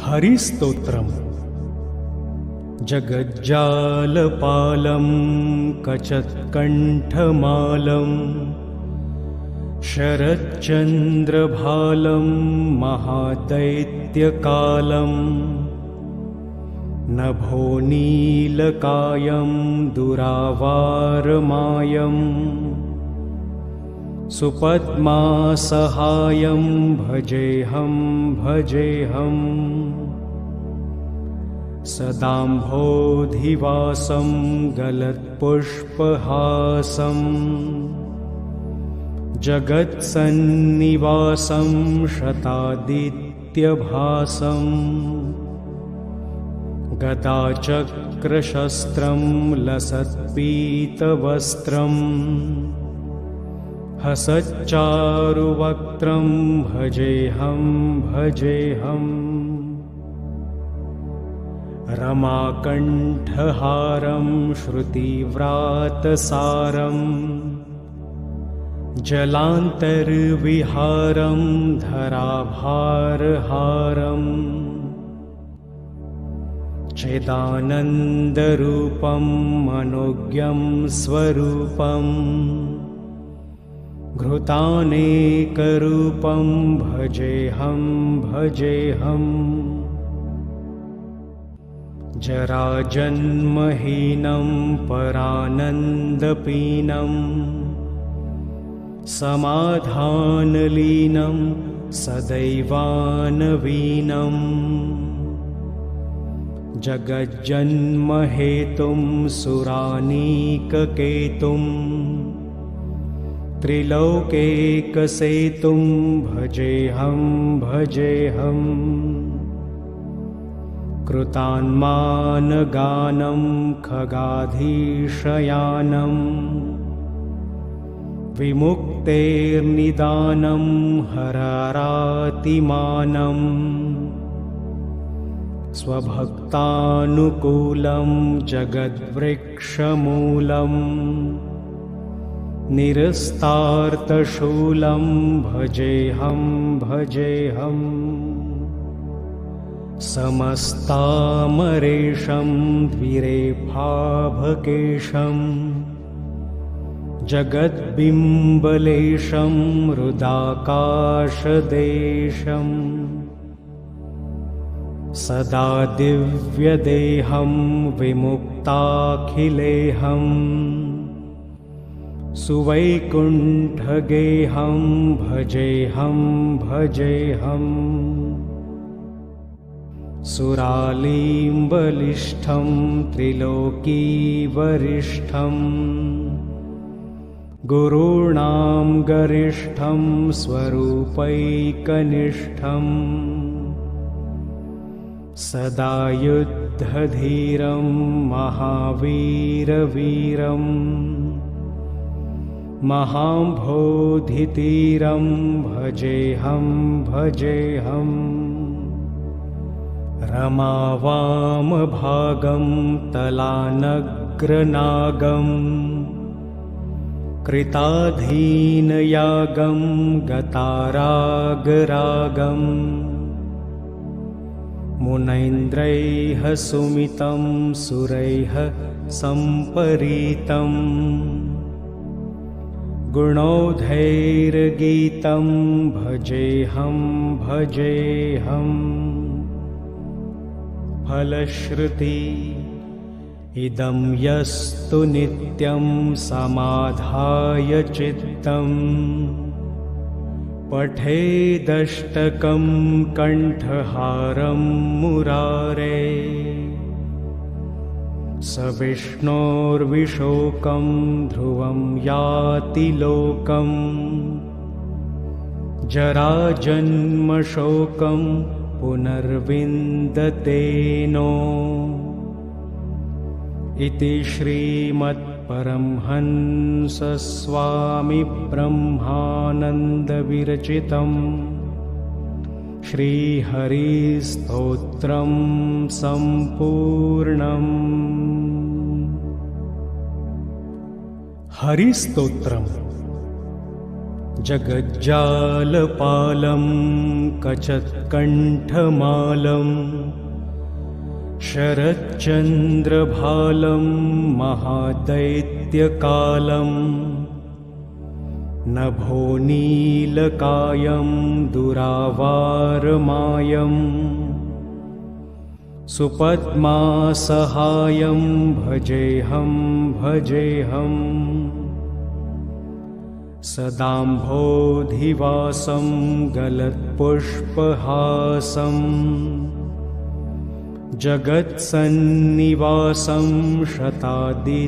हरिस्तोत्रम्। जगज्जालपालं कचत्कण्ठमालं शरच्चन्द्रभालं महादैत्यकालं नभोनीलकायं दुरावारमायं सुपद्मासहायं भजेऽहं भजेऽहं सदाम्भोधिवासं गलत्पुष्पहासं जगत्सन्निवासं शतादित्यभासं गदाचक्रशस्त्रं लसत्पीतवस्त्रं हसच्चारुवक्त्रं भजेऽहं भजेऽहम् रमाकण्ठहारं श्रुतिव्रातसारं जलान्तर्विहारं धराभारहारं चिदानन्दरूपं मनोज्ञं स्वरूपं घृतानेकरूपं भजेऽहं भजेऽहम् जराजन्महीनं परानन्दपीनं समाधानलीनं सदैवानवीनं जगज्जन्महेतुं सुरानीककेतुं त्रिलोकेकसेतुं भजेऽहं भजेऽहम् कृतान्मानगानं खगाधीशयानं विमुक्तेर्निदानं हरारातिमानं स्वभक्तानुकूलं जगद्वृक्षमूलं निरस्तार्तशूलं भजेऽहं भजेऽहम् समस्तामरेशं द्विरेफाभकेशं जगद्बिम्बलेशं हृदाकाशदेशं सदा दिव्यदेहं विमुक्ताखिलेहं सुवैकुण्ठगेहं भजेऽहं भजेऽहम् सुरालीम्बलिष्ठं त्रिलोकीवरिष्ठं गुरूणां गरिष्ठं स्वरूपैकनिष्ठं सदा युद्धधीरं महावीरवीरं महाम्भोधितीरं भजेऽहं भजेऽहम् रमावामभागं तलानग्रनागं कृताधीनयागं गतारागरागं मुनैन्द्रैः सुमितं सुरैः सम्परीतं गुणौधैर्गीतं भजेऽहं भजेऽहम् फलश्रुति इदं यस्तु नित्यं समाधाय चित्तं पठेदष्टकं कण्ठहारं मुरारे स विष्णोर्विशोकं ध्रुवं याति लोकं जराजन्मशोकं पुनर्विन्दतेनो इति श्रीमत्परमहंसस्वामिब्रह्मानन्दविरचितं श्रीहरिस्तोत्रं सम्पूर्णम्। हरिस्तोत्रम्। जगज्जालपालं कचत्कण्ठमालं शरच्चन्द्रभालं महादैत्यकालं नभोनीलकायं दुरावारमायं सुपद्मासहायं भजेऽहं भजेऽहम् सदाम्भोधिवासं गलत्पुष्पहासं जगत्सन्निवासं शतादित्यभासं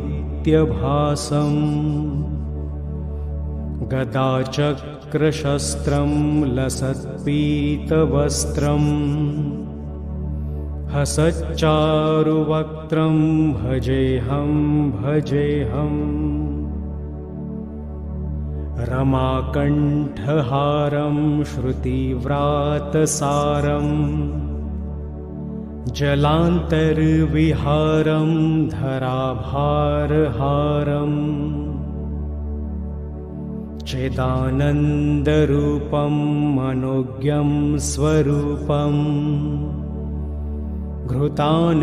गदाचक्रशस्त्रं लसत्पीतवस्त्रं हसच्चारुवक्त्रं भजेऽहं भजेऽहम् रमाकण्ठहारं श्रुतिव्रातसारं जलान्तर्विहारं धराभारहारम् चिदानन्दरूपं मनोज्ञं स्वरूपं घृतानेकरूपं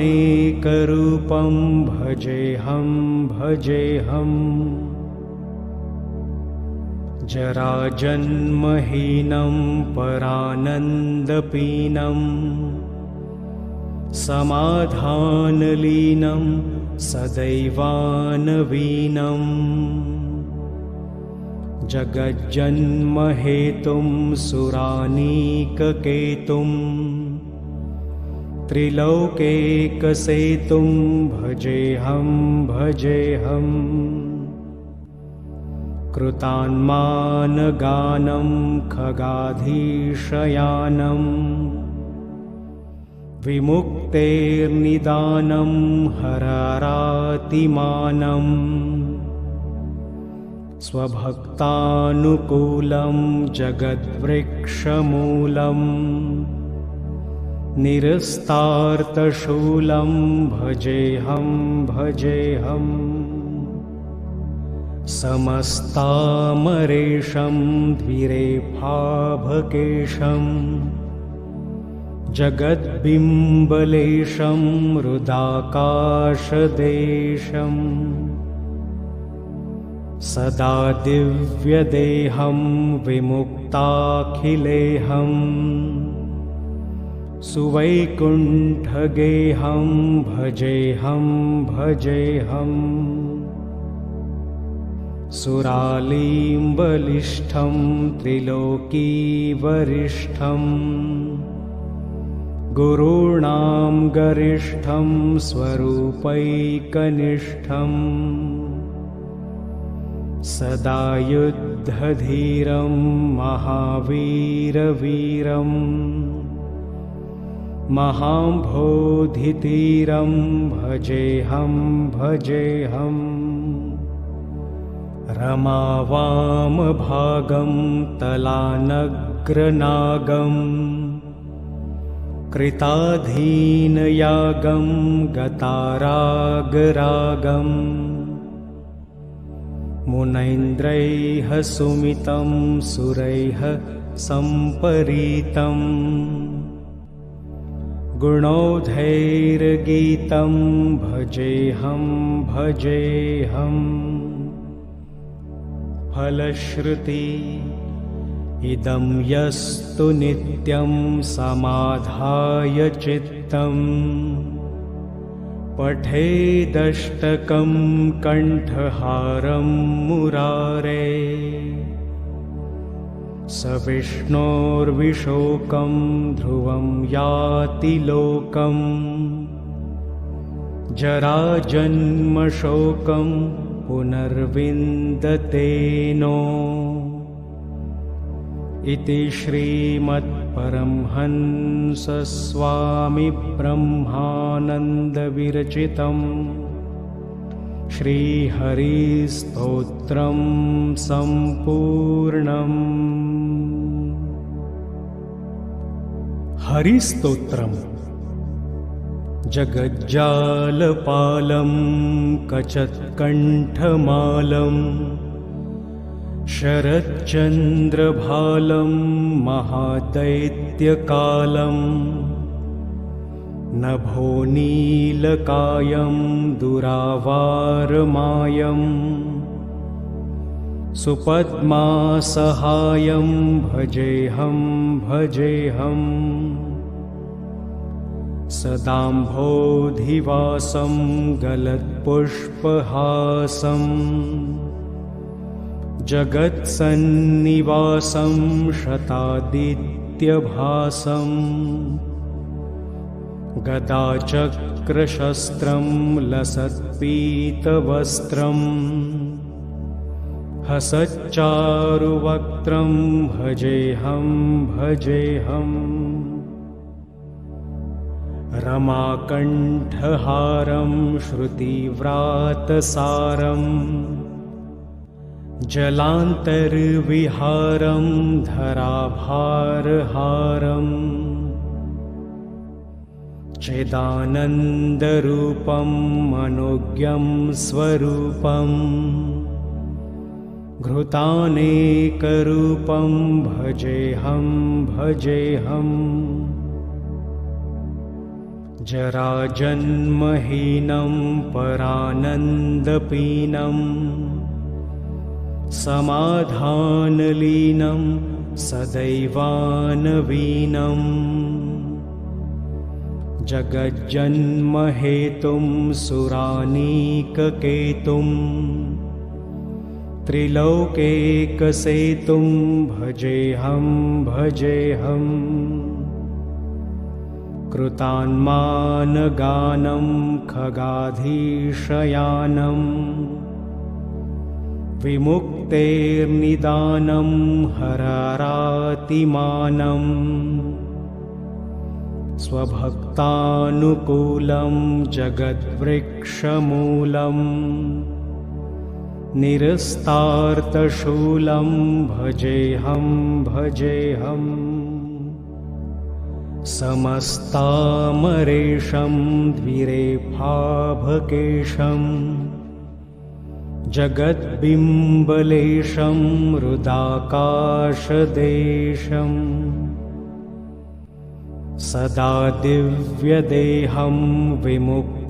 भजेऽहं भजेऽहम् जराजन्महीनं परानन्दपीनं समाधानलीनं सदैवानवीनं जगज्जन्महेतुं सुरानीककेतुं त्रिलोकैकसेतुं भजेऽहं भजेऽहम् कृतान्मानगानं खगाधीशयानं विमुक्तेर्निदानं हरारातिमानं स्वभक्तानुकूलं जगद्वृक्षमूलं निरस्तार्तशूलं भजेऽहं भजेऽहम् समस्तामरेशं द्विरेफाभकेशं जगद्बिम्बलेशं हृदाकाशदेशं सदा दिव्यदेहं विमुक्ताखिलेहं सुवैकुण्ठगेहं भजेऽहं भजेऽहम् सुरालीम्बलिष्ठं त्रिलोकीवरिष्ठं गुरूणां गरिष्ठं स्वरूपैकनिष्ठं सदा युद्धधीरं महावीरवीरं महाम्भोधितीरं भजेऽहं भजेऽहम् रमावामभागं तलानग्रनागं कृताधीनयागं गतारागरागं मुनैन्द्रैः सुमितं सुरैः सम्परीतं गुणौधैर्गीतं भजेऽहं भजेऽहम् फलश्रुति इदं यस्तु नित्यं समाधाय चित्तं पठेदष्टकं कण्ठहारं मुरारे स विष्णोर्विशोकं ध्रुवं याति लोकं जराजन्मशोकं पुनर्विन्दतेनो इति श्रीमत्परमहंसस्वामिब्रह्मानन्दविरचितं श्रीहरिस्तोत्रं सम्पूर्णम्। हरिस्तोत्रम्। जगज्जालपालं, कचत्कण्ठमालं, शरच्चन्द्रभालं, महादैत्यकालं, नभोनीलकायं, दुरावारमायं, सुपद्मासहायं, भजेऽहं भजेऽहम्। जराजन्महीनं, परानन्दपीनं, समाधानलीनं, सदैवानवीनं, जगज्जन्महेतुं, सुरानीककेतुं, त्रिलोकैकसेतुं, भजेऽहं भजेऽहम्। कृतान्मानगानं, खगाधीशयानं, विमुक्तेर्निदानं, हररातिमानं, स्वभक्तानुकूलं, जगद्बिम्बलेशं, हृदाकाशदेशं, सदा दिव्यदेहं, विमुक्ताखिलेहं, सुवैकुण्ठगेहं, भजेऽहं भजेऽहम्। शरच्चन्द्रभालं महादैत्यकालं नभोनीलकायं दुरावारमायं सुपद्मासहायं भजेऽहं भजेऽहम् सदाम्भोधिवासं गलत्पुष्पहासं जगत्सन्निवासं शतादित्यभासं गदाचक्रशस्त्रं लसत्पीतवस्त्रं हसच्चारुवक्त्रं भजेऽहं भजेऽहम् रमाकण्ठहारं श्रुतिव्रातसारं जलान्तर्विहारं धराभारहारम् चिदानन्दरूपं मनोज्ञं स्वरूपं घृतानेकरूपं भजेऽहं भजेऽहम् जराजन्महीनं परानन्दपीनं समाधानलीनं सदैवानवीनं जगज्जन्महेतुं सुरानीककेतुं त्रिलोकेकसेतुं भजेऽहं भजेऽहम् कृतान्मानगानं खगाधीशयानं विमुक्तेर्निदानं हरारातिमानं स्वभक्तानुकूलं जगद्वृक्षमूलं निरस्तार्तशूलं भजेऽहं भजेऽहम् समस्तामरेशं द्विरेफाभकेशं जगद्बिम्बलेशं हृदाकाशदेशं सदा दिव्यदेहं विमुक्ताखिलेहं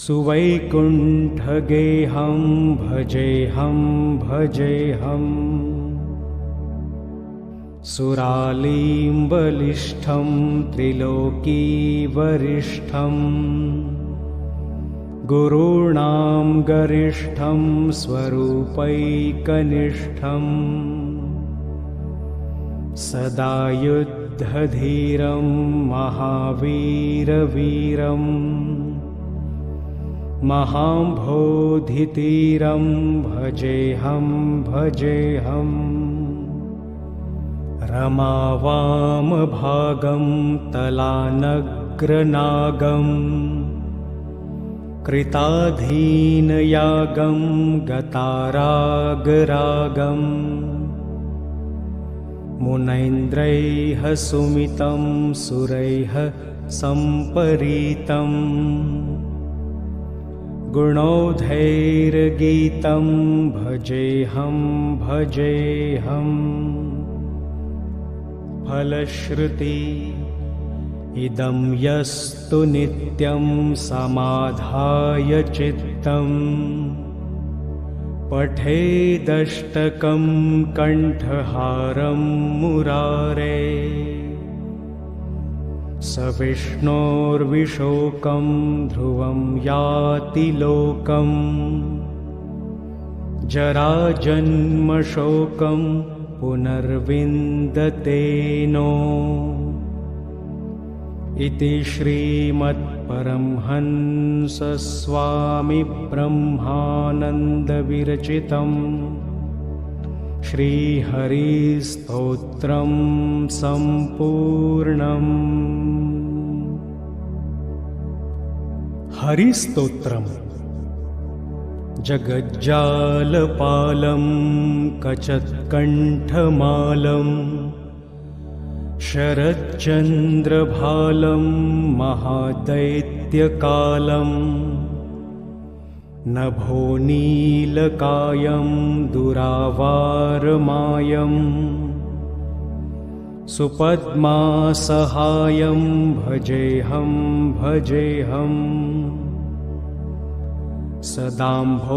सुवैकुण्ठगेहं भजेऽहं भजेऽहम् सुरालीम्बलिष्ठं त्रिलोकीवरिष्ठं गुरूणां गरिष्ठं स्वरूपैकनिष्ठं सदा युद्धधीरं महावीरवीरं महाम्भोधितीरं भजेऽहं भजेऽहम् रमावामभागं तलानग्रनागं कृताधीनयागं गतारागरागं मुनैन्द्रैः सुमितं सुरैः सम्परीतं गुणौधैर्गीतं भजेऽहं भजेऽहम् फलश्रुति इदं यस्तु नित्यं समाधाय चित्तं पठेदष्टकं कण्ठहारं मुरारे स विष्णोर्विशोकं ध्रुवं याति लोकं जराजन्मशोकं पुनर्विन्दतेनो इति श्रीमत्परमहंसस्वामिब्रह्मानन्दविरचितं श्रीहरिस्तोत्रं सम्पूर्णम्। हरिस्तोत्रम् जगज्जालपालं कचत्कण्ठमालं शरच्चन्द्रभालं महादैत्यकालं नभो नीलकायं दुरावारमायम् सुपद्मासहायं भजेऽहं भजेऽहम् सदाम्भोधिवासं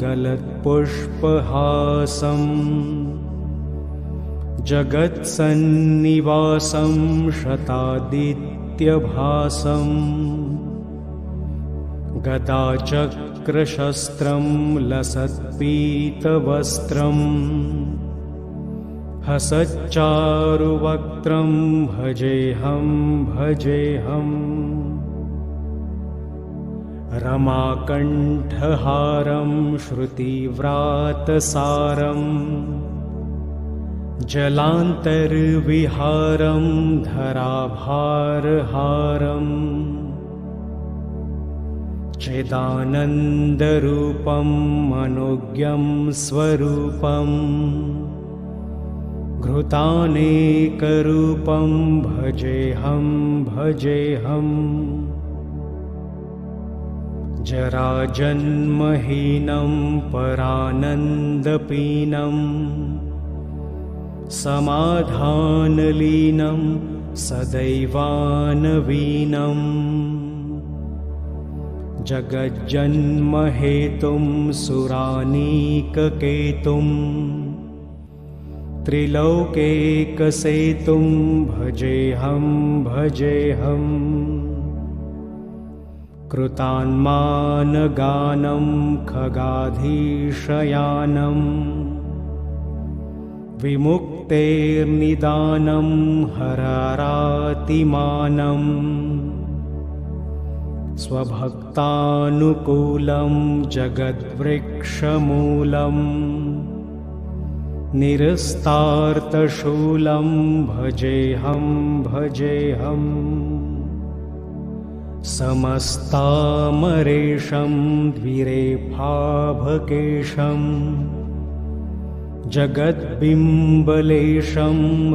गलत्पुष्पहासं जगत्सन्निवासं शतादित्यभासं गदाचक्रशस्त्रं लसत्पीतवस्त्रं हसच्चारुवक्त्रं भजेऽहं भजेऽहम् रमाकण्ठहारं श्रुतिव्रातसारं जलान्तर्विहारं धराभारहारम् चिदानन्दरूपं मनोज्ञं स्वरूपं घृतानेकरूपं भजेऽहं भजेऽहम् जराजन्महीनं परानन्दपीनं समाधानलीनं सदैवानवीनम् जगज्जन्महेतुं सुरानीककेतुं त्रिलोकेकसेतुं भजेऽहं भजेऽहम् कृतान्मानगानं खगाधीशयानं विमुक्तेर्निदानं हरारातिमानं स्वभक्तानुकूलं जगद्वृक्षमूलं निरस्तार्तशूलं भजेऽहं भजेऽहम् समस्तामरेशं द्विरेफाभकेशं जगद्बिम्बलेशं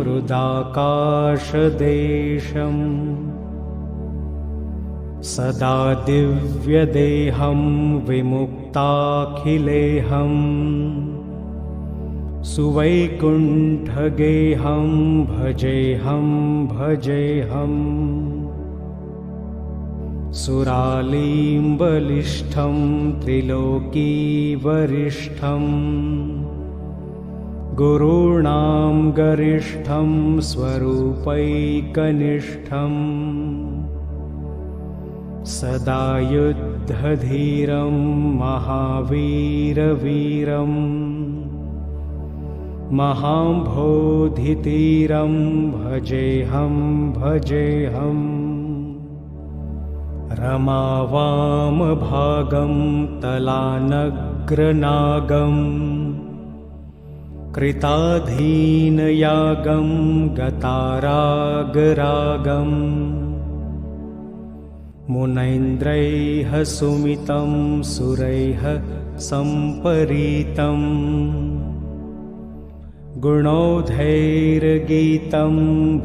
हृदाकाशदेशम् सदा दिव्यदेहं विमुक्ताखिलेहं सुवैकुण्ठगेहं भजेऽहं भजेऽहम् सुरालीम्बलिष्ठं त्रिलोकीवरिष्ठं गुरूणां गरिष्ठं स्वरूपैकनिष्ठम् सदा युद्धधीरं महावीरवीरं महाम्भोधितीरं भजेऽहं भजेऽहम् रमावामभागं तलानग्रनागं कृताधीनयागं गतारागरागम् मुनैन्द्रैः सुमितं सुरैः सम्परीतं गुणौधैर्गीतं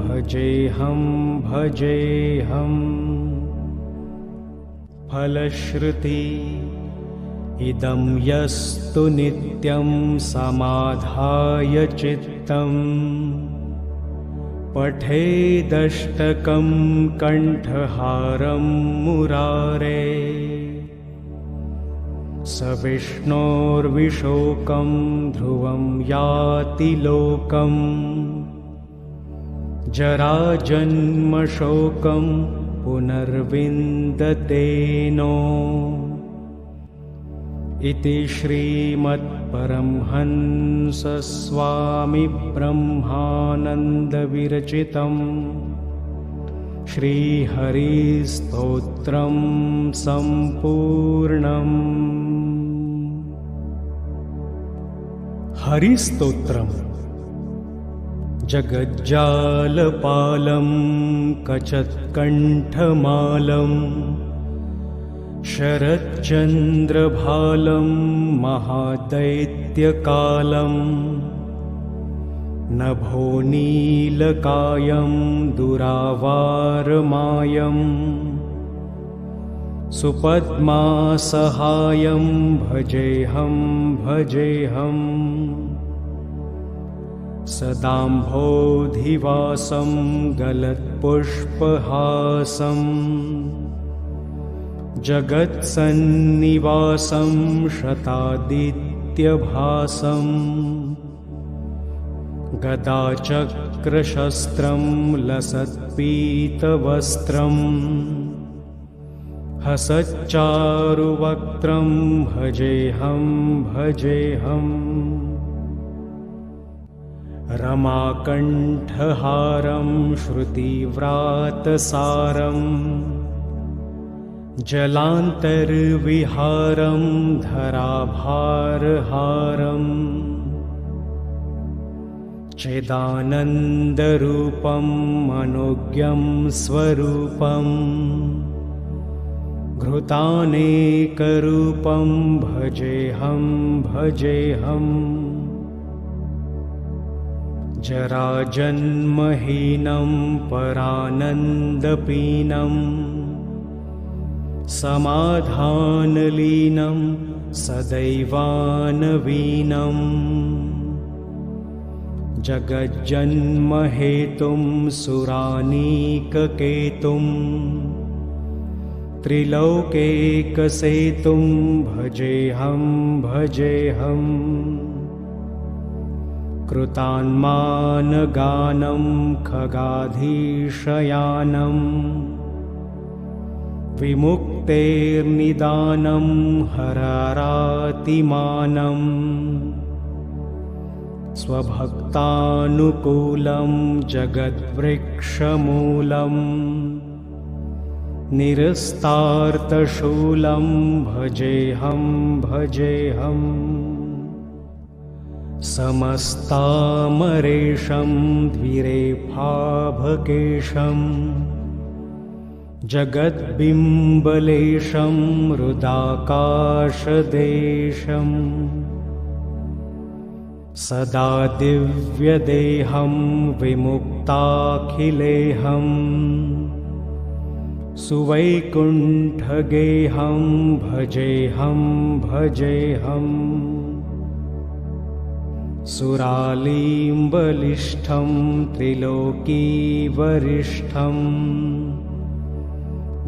भजेऽहं भजेऽहम् फलश्रुति इदं यस्तु नित्यं समाधाय चित्तम् पठेदष्टकं कण्ठहारं मुरारे स विष्णोर्विशोकं ध्रुवं याति लोकम् जराजन्मशोकं पुनर्विन्दतेनो इति श्रीमद्परमहंसस्वामिब्रह्मानन्दविरचितं श्रीहरिस्तोत्रं सम्पूर्णम्। हरिस्तोत्रम् जगज्जालपालं कचत्कण्ठमालं शरच्चन्द्रभालं महादैत्यकालं नभो नीलकायं दुरावारमायं सुपद्मासहायं भजेऽहं भजेऽहं सदाम्भोधिवासं गलत्पुष्पहासं जगत्सन्निवासं शतादित्यभासं गदाचक्रशस्त्रं लसत्पीतवस्त्रं हसच्चारुवक्त्रं भजेऽहं भजेऽहम् रमाकण्ठहारं श्रुतिव्रातसारं जलान्तर्विहारं धराभारहारं चिदानन्दरूपं मनोज्ञं स्वरूपं घृतानेकरूपं भजेऽहं भजेऽहम् जराजन्महीनं परानन्दपीनं समाधानलीनं सदैवानवीनं जगज्जन्महेतुं सुरानीककेतुं त्रिलोकेकसेतुं भजेऽहं भजेऽहम् कृतान्मानगानं खगाधीशयानं विमुक्तेर्निदानं हरारातिमानं स्वभक्तानुकूलं जगद्वृक्षमूलं निरस्तार्तशूलं भजेऽहं भजेऽहम् समस्तामरेशं द्विरेफाभकेशं जगद्बिम्बलेशं हृदाकाशदेशं सदा दिव्यदेहं विमुक्ताखिलेहं सुवैकुण्ठगेहं भजेऽहं भजेऽहम् सुरालीम्बलिष्ठं त्रिलोकीवरिष्ठं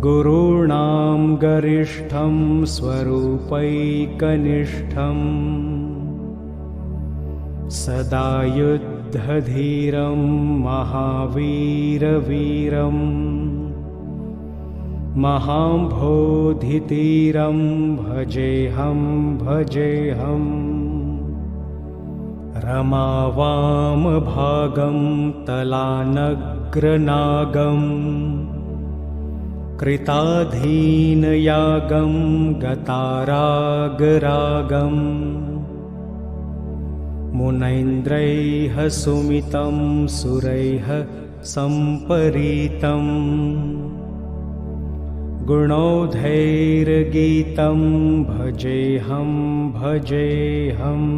गुरूणां गरिष्ठं स्वरूपैकनिष्ठं सदा युद्धधीरं महावीरवीरं महाम्भोधितीरं भजेऽहं भजेऽहम् रमावामभागं तलानग्रनागं कृताधीनयागं गतारागरागं मुनैन्द्रैः सुमितं सुरैः सम्परीतं गुणौधैर्गीतं भजेऽहं भजेऽहम्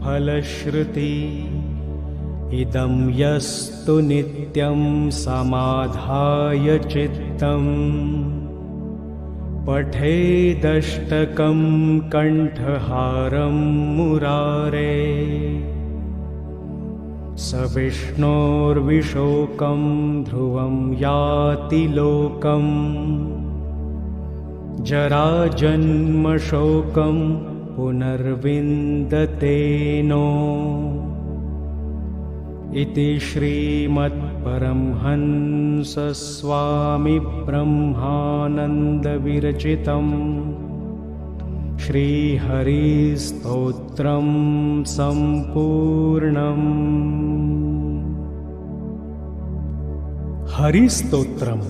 फलश्रुति इदं यस्तु नित्यं समाधाय चित्तं पठेदष्टकं कण्ठहारं मुरारे स विष्णोर्विशोकं ध्रुवं याति लोकं जराजन्मशोकं पुनर्विन्दते नो इति श्रीमद्परमहंसस्वामिब्रह्मानन्दविरचितं श्रीहरिस्तोत्रं सम्पूर्णम्। हरिस्तोत्रम्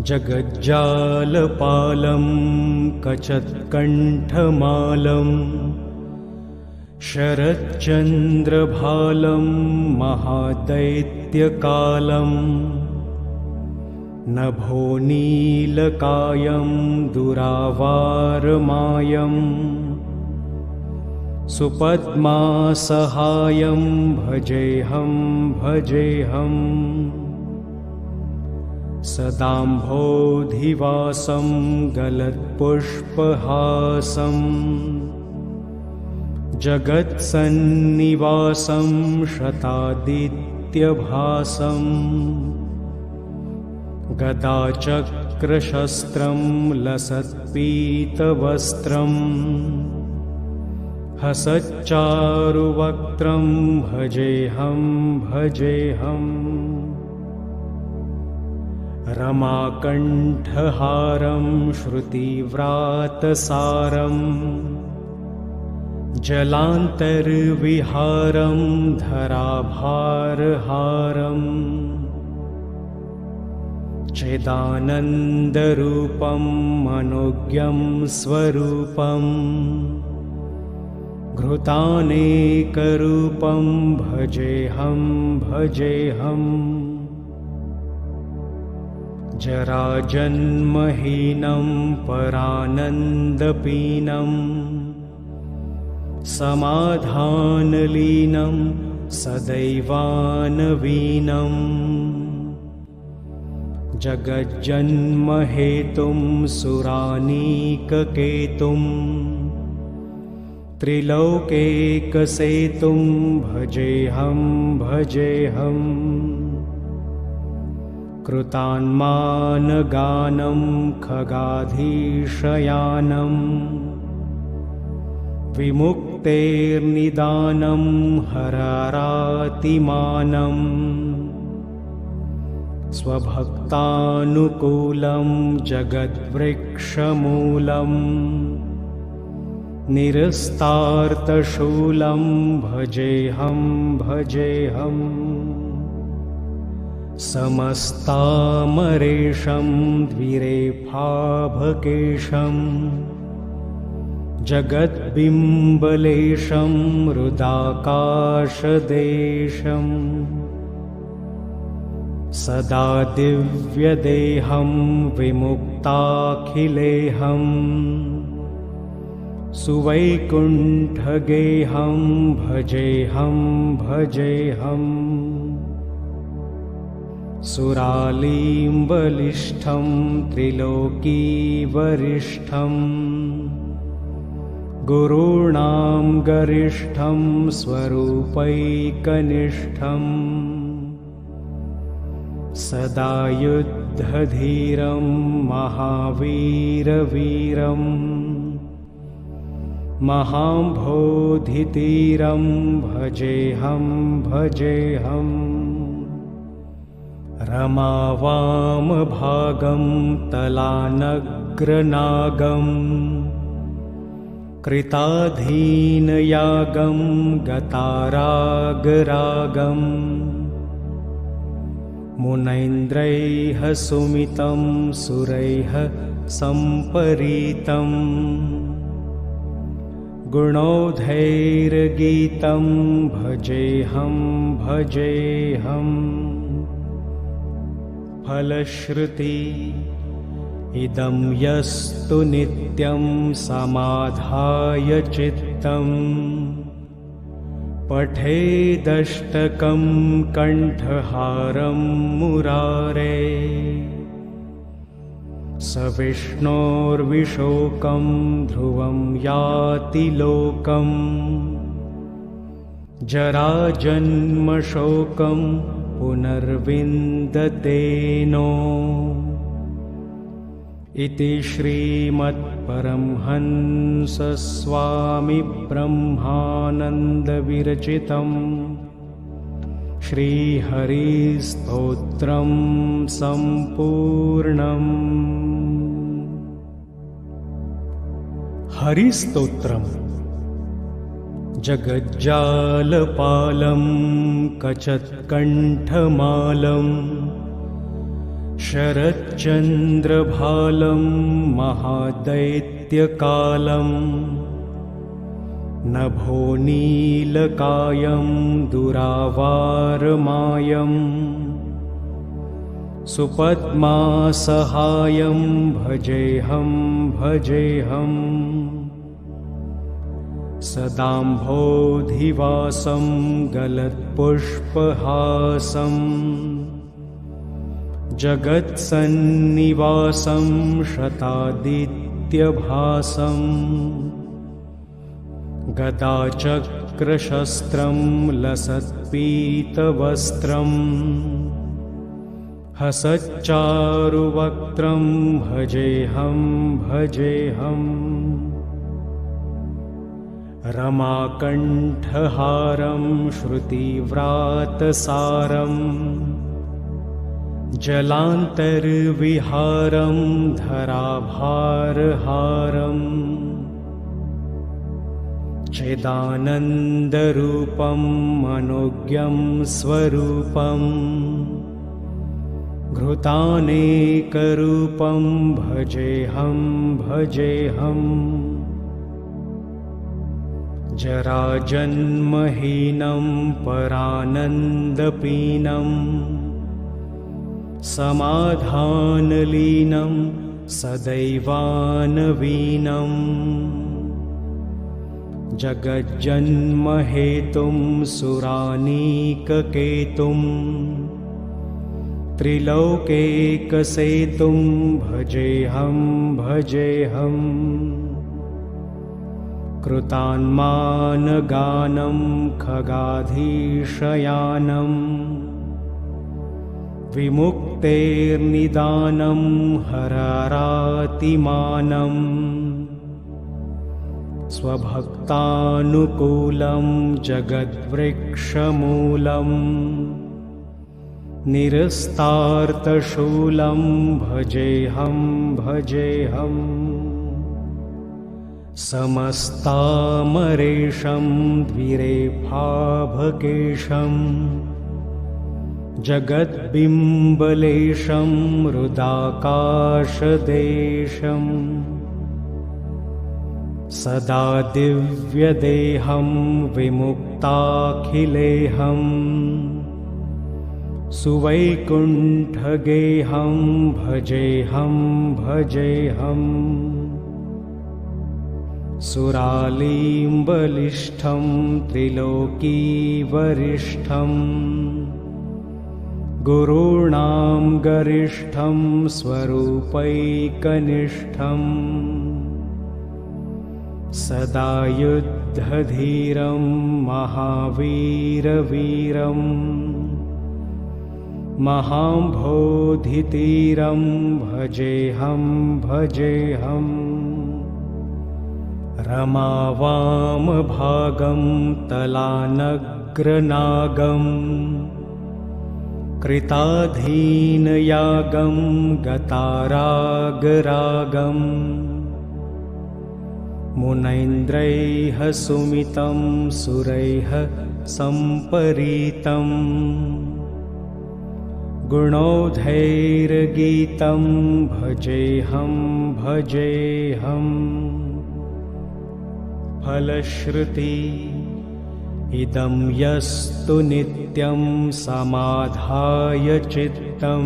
जगज्जालपालं कचत्कण्ठमालं शरच्चन्द्रभालं महादैत्यकालं नभोनीलकायं दुरावारमायं सुपद्मासहायं भजेऽहं भजेऽहम् सदाम्भोधिवासं गलत्पुष्पहासं जगत्सन्निवासं शतादित्यभासं गदाचक्रशस्त्रं लसत्पीतवस्त्रं हसच्चारुवक्त्रं भजेऽहं भजेऽहम् रमाकण्ठहारं श्रुतिव्रातसारं जलान्तर्विहारं धराभारहारम् चिदानन्दरूपं मनोज्ञं स्वरूपं घृतानेकरूपं भजेऽहं भजेऽहम् जराजन्महीनं परानन्दपीनं समाधानलीनं सदैवानवीनं जगज्जन्महेतुं सुरानीककेतुं त्रिलोकेकसेतुं भजेऽहं भजेऽहम् कृतान्मानगानं खगाधीशयानं विमुक्तेर्निदानं हरारातिमानं स्वभक्तानुकूलं जगद्वृक्षमूलं निरस्तार्तशूलं भजेऽहं भजेऽहम् समस्तामरेशं द्विरेफाभकेशं जगद्बिम्बलेशं हृदाकाशदेशं सदा दिव्यदेहं विमुक्ताखिलेहं सुवैकुण्ठगेहं भजेऽहं भजेऽहम् सुरालीम्बलिष्ठं त्रिलोकीवरिष्ठं गुरूणां गरिष्ठं स्वरूपैकनिष्ठं सदा युद्धधीरं महावीरवीरं महाम्भोधितीरं भजेऽहं भजेऽहम् रमावामभागं तलानग्रनागं कृताधीनयागं गतारागरागं मुनैन्द्रैः सुमितं सुरैः सम्परीतं गुणौधैर्गीतं भजेऽहं भजेऽहम् फलश्रुति इदं यस्तु नित्यं समाधाय चित्तं पठेदष्टकं कण्ठहारं मुरारे स विष्णोर्विशोकं ध्रुवं याति लोकम् जराजन्मशोकं पुनर्विन्दतेनो इति श्रीमद्परमहंसस्वामिब्रह्मानन्दविरचितं श्रीहरिस्तोत्रं सम्पूर्णम्। हरिस्तोत्रम् जगज्जालपालं कचत्कण्ठमालं शरच्चन्द्रभालं महादैत्यकालं नभोनीलकायं दुरावारमायं सुपद्मासहायं भजेऽहं भजेऽहम् सदाम्भोधिवासं गलत्पुष्पहासं जगत्सन्निवासं शतादित्यभासं गदाचक्रशस्त्रं लसत्पीतवस्त्रम् हसच्चारुवक्त्रं भजेऽहं भजेऽहम् रमाकण्ठहारं श्रुतिव्रातसारम् जलान्तर्विहारं धराभारहारम् चिदानन्दरूपं मनोज्ञं स्वरूपम् घृतानेकरूपं भजेऽहं भजेऽहम् जराजन्महीनं परानन्दपीनं समाधानलीनं सदैवानवीनं जगज्जन्महेतुं सुरानीककेतुं त्रिलोकेकसेतुं भजेऽहं भजेऽहम् कृतान्मानगानं खगाधीशयानं विमुक्तेर्निदानं हरारातिमानं स्वभक्तानुकूलं जगद्वृक्षमूलम् निरस्तार्तशूलं भजेऽहं भजेऽहम् समस्तामरेशं द्विरेफाभकेशं जगद्बिम्बलेशं हृदाकाशदेशम् सदा दिव्यदेहं विमुक्ताखिलेऽहम् सुवैकुण्ठगेहं भजेऽहं भजेऽहम् सुरालीम्बलिष्ठं त्रिलोकीवरिष्ठं गुरूणां गरिष्ठं स्वरूपैकनिष्ठं सदा युद्धधीरं महावीरवीरम् महाम्भोधितीरं भजेऽहं भजेऽहम् रमावामभागं तलानग्रनागं कृताधीनयागं गतारागरागं मुनैन्द्रैः सुमितं सुरैः सम्परीतम् गुणौधैर्गीतं भजेऽहं भजेऽहम् फलश्रुति इदं यस्तु नित्यं समाधाय चित्तं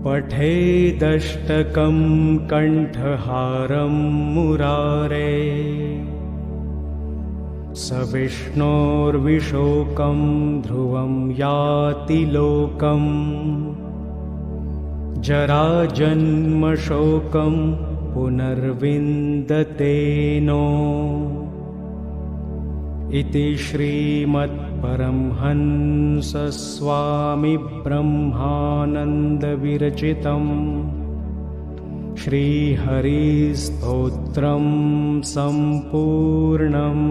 पठेदष्टकं कण्ठहारं मुरारे स विष्णोर्विशोकं ध्रुवं याति लोकम् जराजन्मशोकं पुनर्विन्दतेनो इति श्रीमद्परमहंसस्वामिब्रह्मानन्दविरचितं श्रीहरिस्तोत्रं सम्पूर्णम्।